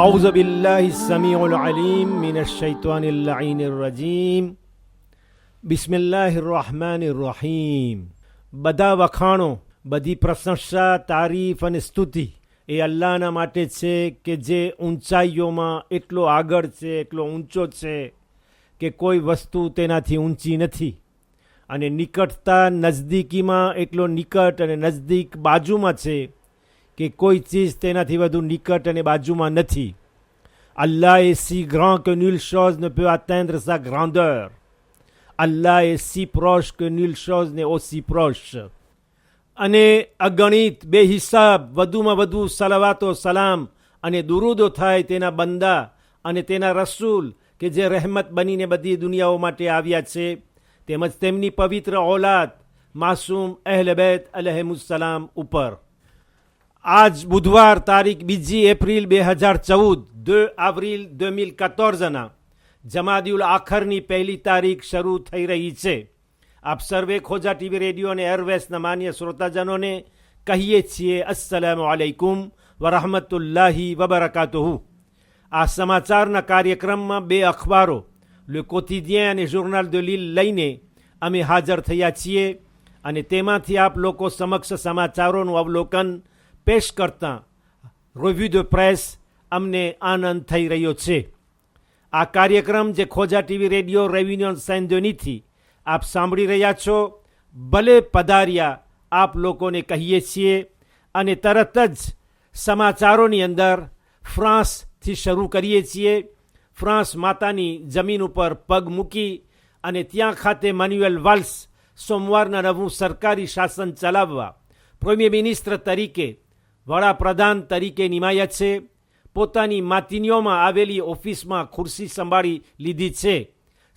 أعوذ بالله السميع العليم من الشيطان اللعين الرجيم بسم الله الرحمن الرحيم બધા વખાણો, બધી પ્રશંસા, તારીફ અને સ્તુતિ એ અલ્લાહના માટે છે કે જે ઊંચાઈઓમાં એટલો આગળ છે, એટલો ઊંચો છે કે કોઈ વસ્તુ તેનાથી ઊંચી નથી, અને નિકટતા નજદીકીમાં એટલો નિકટ અને નજદીક બાજુમાં છે કે કોઈ ચીજ તેનાથી વધુ નિકટ અને બાજુમાં નથી. Allah est si grand que nulle chose ne peut atteindre sa grandeur. Allah est si proche que nulle chose n'est aussi proche. અને અગણિત બેહિસાબ વધુમાં વધુ સલાવાતો સલામ અને દુરૂદો થાય તેના બંદા અને તેના રસૂલ કે જે રહેમત બનીને બધી દુનિયાઓ માટે આવ્યા છે, તેમજ તેમની પવિત્ર ઔલાદ માસૂમ અહલે બેત અલૈહિમુસ્સલામ ઉપર. આજ બુધવાર તારીખ 2 એપ્રિલ 2014 2 એપ્રિલ 2014ના જમાદિઉલ આખરની પહેલી તારીખ શરૂ થઈ રહી છે. આપ સર્વે ખોજા ટીવી રેડિયો અને એરવેસના માન્ય શ્રોતાજનોને કહીએ છીએ અસ્સલામુ અલૈકુમ વરહમતુલ્લાહી વબરકાતુહુ. આ સમાચારના કાર્યક્રમમાં બે અખબારો લે કોતિદિયન અને જોર્નાલ de l'Île લઈને અમે હાજર થયા છીએ, અને તેમાંથી આપ લોકો સમક્ષ સમાચારોનું અવલોકન પેશ કરતાં રિવ્યુ de પ્રેસ અમને આનંદ થઈ રહ્યો છે. આ કાર્યક્રમ જે ખોજા ટીવી રેડિયો રેવિન્યુન સેન્ડોનીથી આપ સાંભળી રહ્યા છો, ભલે પધાર્યા આપ લોકોને કહીએ છીએ. અને તરત જ સમાચારોની અંદર ફ્રાન્સથી શરૂ કરીએ છીએ. ફ્રાન્સ માતાની જમીન ઉપર પગ મૂકી અને ત્યાં ખાતે મેન્યુએલ વાલ્સ સોમવારના નવું સરકારી શાસન ચલાવવા પ્રીમિયર મિનિસ્ટર તરીકે, વડાપ્રધાન તરીકે નિમાયા છે. પોતાની માતિનીઓમાં આવેલી ઓફિસમાં ખુરશી સંભાળી લીધી છે.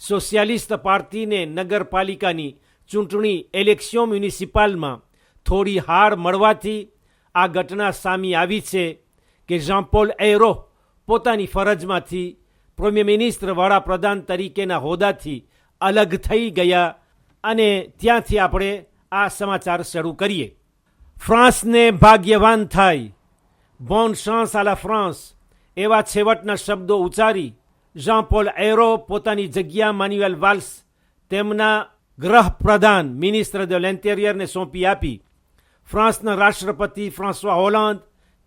સોશિયાલિસ્ટ પાર્ટીને નગરપાલિકાની ચૂંટણી ઇલેક્શન મ્યુનિસિપાલમાં થોડી હાર મળવાથી આ ઘટના સામે આવી છે કે ઝાં પોલ એરો પોતાની ફરજમાંથી પ્રીમિયર મિનિસ્ટર વડાપ્રધાન તરીકેના હોદ્દાથી અલગ થઈ ગયા. અને ત્યાંથી આપણે આ સમાચાર શરૂ કરીએ. ફ્રાન્સને ભાગ્યવાન થાય, બોન શાન્સ આ લા ફ્રાન્સ, એવા છેવટના શબ્દો ઉચ્ચારી ઝાં પોલ એરો પોતાની જગ્યા મેન્યુએલ વાલ્સ તેમના ગૃહપ્રધાન મિનિસ્ટર de l'Intérieur સોંપી આપી. ફ્રાન્સના રાષ્ટ્રપતિ ફ્રાન્સવા હોલાન્દ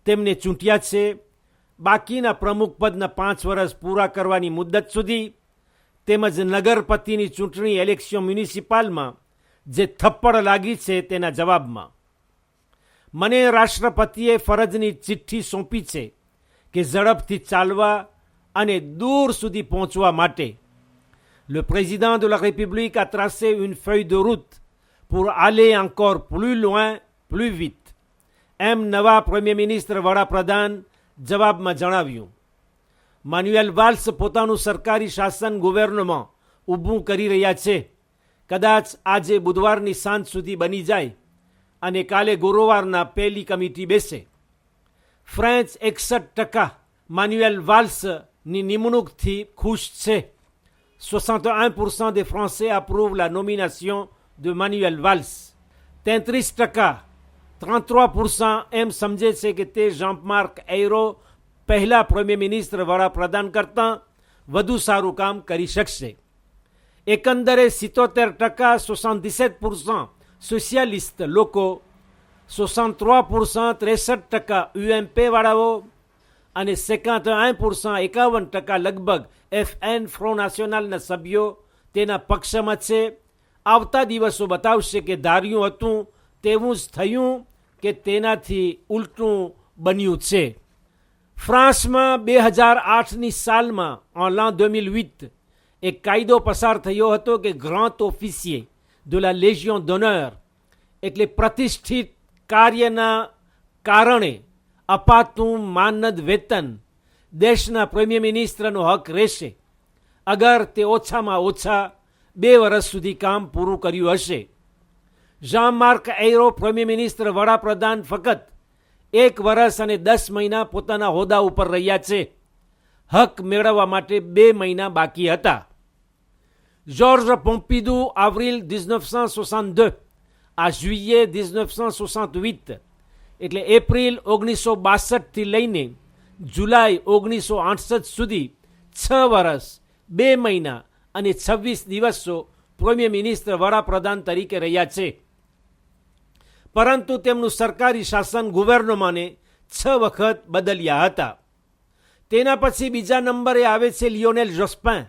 તેમને ચૂંટ્યા છે. બાકીના પ્રમુખ પદના 5 વર્ષ પૂરા કરવાની મુદ્દત સુધી, તેમજ નગરપતિની ચૂંટણી ઇલેક્શન મ્યુનિસિપાલમાં જે થપ્પડ લાગી છે તેના જવાબમાં મને રાષ્ટ્રપતિએ ફરજની ચિઠ્ઠી સોંપી છે કે ઝડપથી ચાલવા અને દૂર સુધી પહોંચવા માટે. Le président de la République a tracé une feuille de route pour aller encore plus loin, plus vite. એમ નવા પ્રીમિયર મિનિસ્ટર વડાપ્રધાન જવાબમાં જણાવ્યું. મેન્યુએલ વાલ્સ પોતાનું સરકારી શાસન ગુવેર્નમેન્ટ ઊભું કરી રહ્યા છે. કદાચ આજે બુધવારની સાંજ સુધી બની જાય અને કાલે ગુરુવારના પહેલી કમિટી બેસે. ફ્રેન્ચ 61% મેન્યુએલ વાલ્સની નિમણૂકથી ખુશ છે. 61% des Français approuvent la nomination de Manuel Valls. 33%, 33% એમ સમજે છે કે તે ઝાં-માર્ક એરો પહેલા પ્રીમિયર મિનિસ્ટર વડાપ્રધાન કરતાં વધુ સારું કામ કરી શકશે. એકંદરે 77%, 77% સોશિયાલિસ્ટ લોકો, 63%, 63% UMP વાળાઓ અને 51%, 51% લગભગ FN ફ્રો નાશનલના સભ્યો તેના પક્ષમાં છે. આવતા દિવસો બતાવશે કે ધાર્યું હતું તેવું જ થયું કે તેનાથી ઉલટું બન્યું છે. ફ્રાન્સમાં 2008ની સાલમાં en l'an 2008 એક કાયદો પસાર થયો હતો કે grant officer de la Légion d'honneur, એટલે પ્રતિષ્ઠિત કાર્યના કારણે અપાતું માનદ વેતન દેશના પ્રીમિયર મિનિસ્ટરનો હક રહેશે અગર તે ઓછામાં ઓછા 2 વર્ષ સુધી કામ પૂરું કર્યું હશે. ઝાં-માર્ક એરો પ્રીમિયર મિનિસ્ટર વડાપ્રધાન ફક્ત 1 વર્ષ અને 10 મહિના પોતાના હોદ્દા ઉપર રહ્યા છે. હક મેળવવા માટે 2 મહિના બાકી હતા. Georges Pompidou, avril 1962 à juillet 1968, એટલે એપ્રિલ 1962થી લઈને જુલાઈ 1968 સુધી 6 વર્ષ 2 મહિના અને 26 દિવસો પ્રીમિયર મિનિસ્ટર વડાપ્રધાન તરીકે રહ્યા છે. પરંતુ તેમનું સરકારી શાસન ગુવર્નમેન્ટે 6 વખત બદલ્યા હતા. તેના પછી બીજા નંબરે આવે છે લિયોનેલ જોસ્પિન,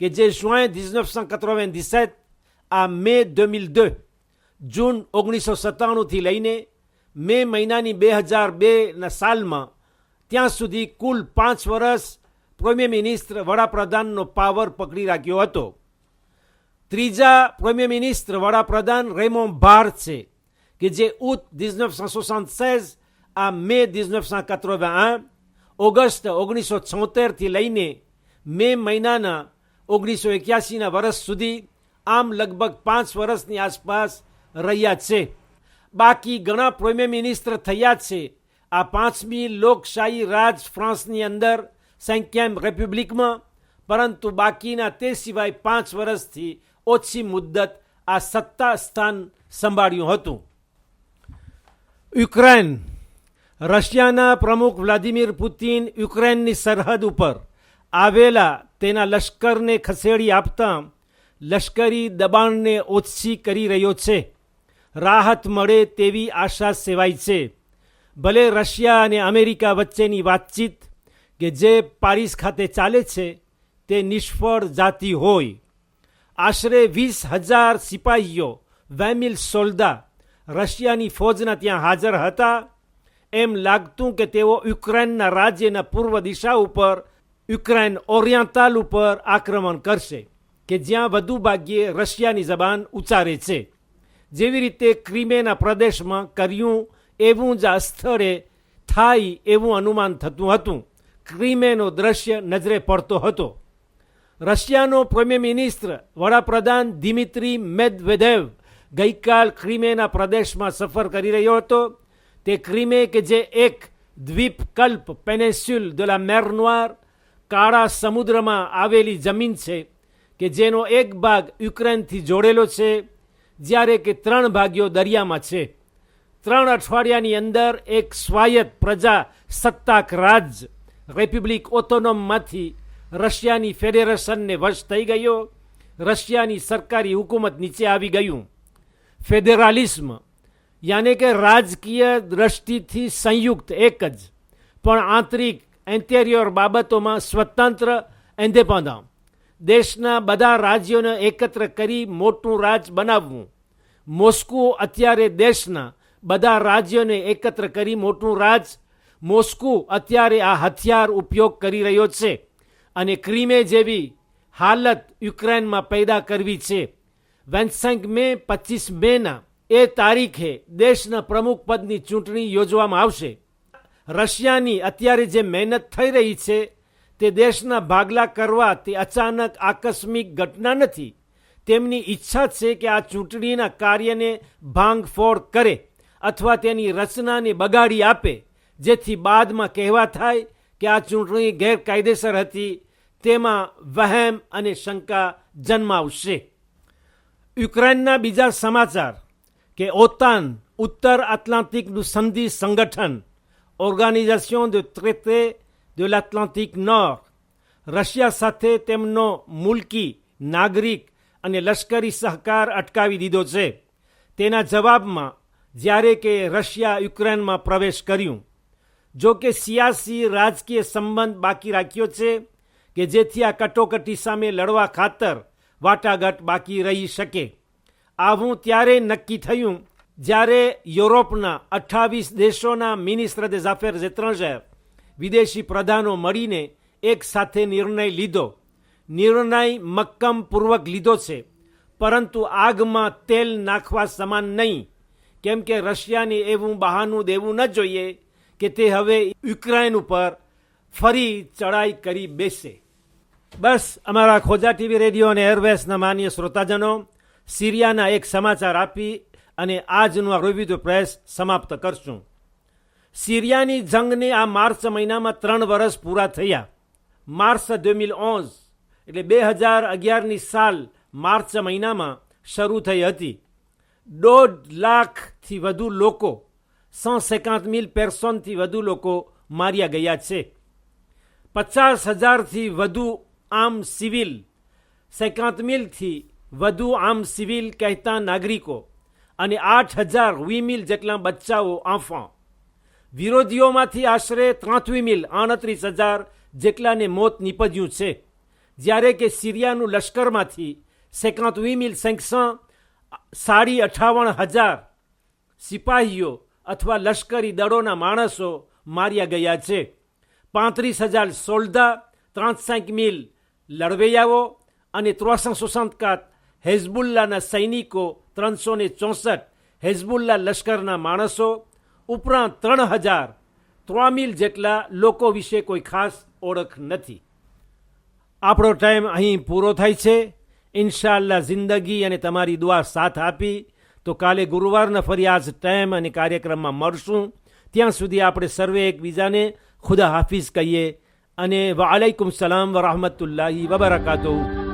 કે જે juin 1997 આ મે 2002, જૂન 1997થી લઈને મે મહિનાની 2002ના સાલમાં ત્યાં સુધી કુલ 5 વર્ષ પ્રીમિયર મિનિસ્ટર વડાપ્રધાનનો પાવર પકડી રાખ્યો હતો. ત્રીજા પ્રીમિયર મિનિસ્ટર વડાપ્રધાન રેમોન બાર છે, કે જે août 1976 à mai 1981, ઓગસ્ટ 1976થી લઈને મે મહિનાના 1981ના વર્ષ સુધી, આમ લગભગ 5 વર્ષની આસપાસ રહ્યા છે. બાકી ઘણા પ્રીમિયર મિનિસ્ટર થયા છે આ 5મી લોકશાહી રાજ ફ્રાન્સની અંદર 5મી રિપબ્લિકમાં, પરંતુ બાકીના તે સિવાય 5 વર્ષથી ઓછી મુદ્દત આ સત્તા સ્થાન સંભાળ્યું હતું. યુક્રેન. રશિયાના પ્રમુખ વ્લાદિમીર પુતિન યુક્રેનની સરહદ ઉપર આવેલા તેના લશ્કરને ખસેડી આપતા લશ્કરી દબાણને ઓછી કરી રહ્યો છે. રાહત મળે તેવી આશા સેવાય છે. ભલે રશિયા અને અમેરિકા વચ્ચેની વાતચીત કે જે પારિસ ખાતે ચાલે છે તે નિષ્ફળ જાતી હોય. આશરે 20,000 સિપાહીઓ 20,000 સોલ્ડા રશિયાની ફોજના ત્યાં હાજર હતા. એમ લાગતું કે તેઓ યુક્રેનના રાજ્યના પૂર્વ દિશા ઉપર, યુક્રેન ઓરિયન્ટલ ઉપર આક્રમણ કરશે, કે જ્યાં વધુ ભાગ્યે રશિયાની જબાન ઉચ્ચારે છે. જેવી રીતે ક્રિમેના પ્રદેશમાં કર્યું એવું જ આ સ્થળે થાય એવું અનુમાન થતું હતું. ક્રિમેનો દ્રશ્ય નજરે પડતો હતો. રશિયાનો પ્રીમિયર મિનિસ્ટર વડાપ્રધાન દિમિત્રી મેદવેદેવ ગઈકાલ ક્રિમેના પ્રદેશમાં સફર કરી રહ્યો હતો. તે ક્રિમે કે જે એક દ્વીપકલ્પ પેનેસ્યુલ de la mer Noire, કાળા સમુદ્રમાં આવેલી જમીન છે, કે જેનો એક ભાગ યુક્રેનથી જોડેલો છે, જ્યારે કે 3 ભાગીઓ દરિયામાં છે. 3 અઠવાડિયાની અંદર એક સ્વાયત્ત પ્રજાસત્તાક રાજ્ય રિપબ્લિક ઓટોનોમમાંથી રશિયાની ફેડરેશનને વશ થઈ ગયો. રશિયાની સરકારી હુકુમત નીચે આવી ગયું. ફેડરલિઝમ યાને કે રાજકીય દ્રષ્ટિથી સંયુક્ત એક જ, પણ આંતરિક ઇન્ટેરિયર બાબતોમાં સ્વતંત્ર ઇન્ડિપેન્ડન્ટ દેશના બધા રાજ્યોને એકત્ર કરી મોટું રાજ બનાવવું. મોસ્કો અત્યારે દેશના બધા રાજ્યોને એકત્ર કરી મોટું રાજ. મોસ્કો અત્યારે આ હથિયાર ઉપયોગ કરી રહ્યો છે અને ક્રિમે જેવી હાલત યુક્રેનમાં પેદા કરવી છે. 25 મે 25 મેના એ તારીખે દેશના પ્રમુખ પદની ચૂંટણી યોજવામાં આવશે. રશિયાની અત્યારે જે મહેનત થઈ રહી છે તે દેશના ભાગલા કરવા તે અચાનક આકસ્મિક ઘટના નથી. તેમની ઈચ્છા છે કે આ ચૂંટણીના કાર્યને ભાંગફોડ કરે અથવા તેની રચનાને બગાડી આપે, જેથી બાદમાં કહેવા થાય કે આ ચૂંટણી ગેરકાયદેસર હતી. તેમાં વહેમ અને શંકા જન્માવશે. યુક્રેનના બીજા સમાચાર, કે ઓતાન ઉત્તર એટલાન્ટિકનું સંધિ સંગઠન ઓર્ગાનિઝેશન de traité de l'Atlantique Nord Russia સાથે તેમનો મુલકી, નાગરિક અને લશ્કરી સહકાર અટકાવી દીધો છે. તેના જવાબમાં જ્યારે કે રશિયા યુક્રેનમાં પ્રવેશ કર્યું. જો કે સિયાસી રાજકીય સંબંધ બાકી રાખ્યો છે, કે જેથી આ કટોકટી સામે લડવા ખાતર વાટાઘાટ બાકી રહી શકે. આવું ત્યારે નક્કી થયું જ્યારે યુરોપના 28 દેશોના મિનિસ્ટર des Affaires étrangères, વિદેશી પ્રધાનો મળીને એક સાથે નિર્ણય લીધો. નિર્ણય મક્કમપૂર્વક લીધો છે, પરંતુ આગમાં તેલ નાખવા સમાન નહીં, કેમ કે રશિયાને એવું બહાનું દેવું ન જોઈએ કે તે હવે યુક્રેન ઉપર ફરી ચડાઈ કરી બેસે. બસ અમારા ખોજા ટીવી રેડિયો અને એરવેસના માન્ય શ્રોતાજનો, સિરિયાના એક સમાચાર આપી અને આજનું આ રિવ્યુ ધ પ્રેસ સમાપ્ત કરશું. સિરિયાની જંગને આ માર્ચ મહિનામાં 3 વર્ષ પૂરા થયા. માર્ચ 2011 એટલે 2011ની સાલ માર્ચ મહિનામાં શરૂ થઈ હતી. 1.5 લાખથી વધુ લોકો, 150,000 પર્સનથી વધુ લોકો માર્યા ગયા છે. 50,000થી વધુ આમ સિવિલ, 50,000થી વધુ આમ સિવિલ કહેતા નાગરિકો અને 8,000 જેટલા બચ્ચાઓ આફા. વિરોધીઓમાંથી આશરે 38,000 જેટલાને મોત નીપજ્યું છે, જ્યારે કે સિરિયાનું લશ્કરમાંથી 58,500 સિપાહીઓ અથવા લશ્કરી દળોના માણસો માર્યા ગયા છે. 35,000 સોલ્દા, 35,000 લડવૈયાઓ અને 364 હેઝબુલ્લાના સૈનિકો, 364 હેઝબુલ્લા લશ્કરના માણસો ઉપરાંત 3,000 જેટલા લોકો વિશે કોઈ ખાસ ઓળખ નથી. આપણો ટાઈમ અહીં પૂરો થાય છે. ઇન્શાઅલ્લાહ જિંદગી અને તમારી દુઆ સાથ આપી તો કાલે ગુરુવારના ફરી આ જ ટાઈમ અને કાર્યક્રમમાં મળશું. ત્યાં સુધી આપણે સર્વે એકબીજાને ખુદા હાફિઝ કહીએ અને વાલેકુમ સલામ વરહમતુલ્લાહિ વબરકાતુહુ.